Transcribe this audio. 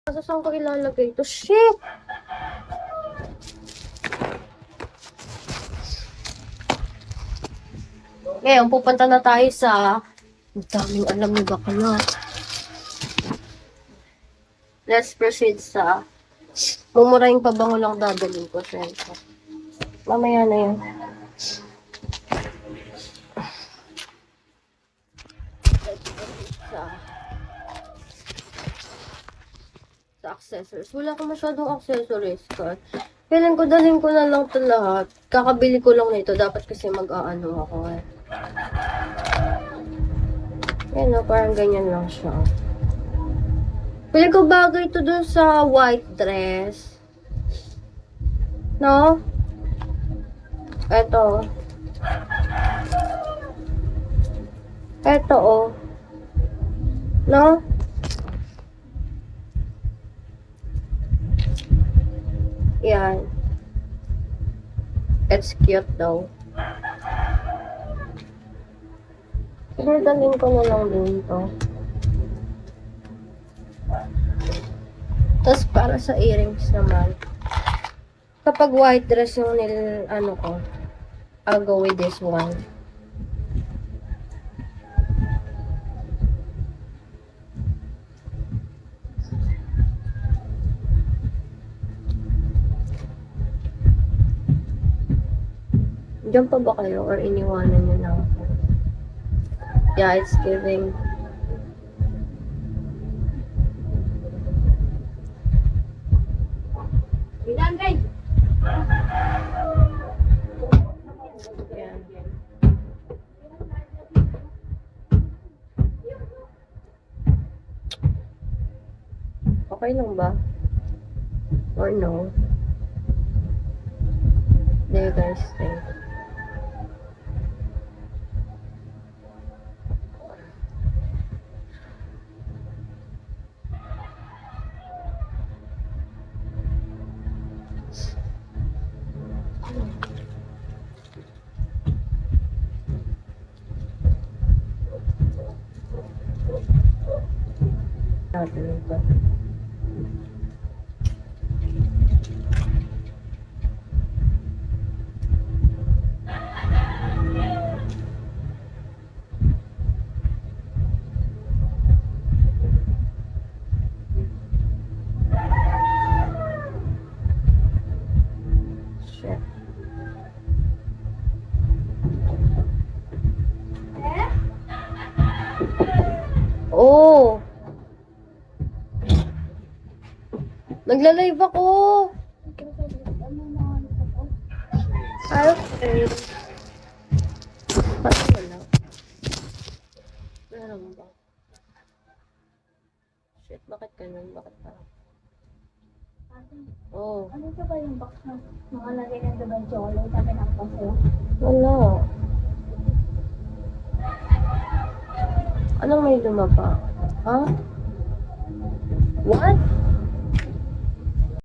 Saan ko ilalagay ito? Shit! Ngayon, pupunta na tayo sa... Ang daming alam ni bakla. Let's proceed sa... Mumurahing pabango lang dadalhin ko, syempre. Mamaya na yun. Let's proceed sa accessories. Wala akong masyadong accessories ka. Feeling ko dalhin ko na lang ito lahat. Kakabili ko lang na ito. Dapat kasi mag-aano ako eh. Yan o, parang ganyan lang siya. Feeling ko bagay ito dun sa white dress. No? Eto. Eto oh. No? Yan. It's cute though. Sinadalhin ko na lang din to. Tapos para sa earrings naman. Kapag white dress yung ano ko, I'll go with this one. Diyan pa ba kayo or iniwanan nyo na ako? Yeah, it's giving. Yan. Okay lang ba? Or no? There you guys think. Natin ito. Shit. Oh! Nagla-live ako! Okay. Bakit wala? Meron ba? Shit, bakit ganun? Bakit parang? Oh. Ano ito ba yung box na mga lagay ng dagang chocolate? Sabi ng paso? Wala. Anong may lumaba? Ha? What?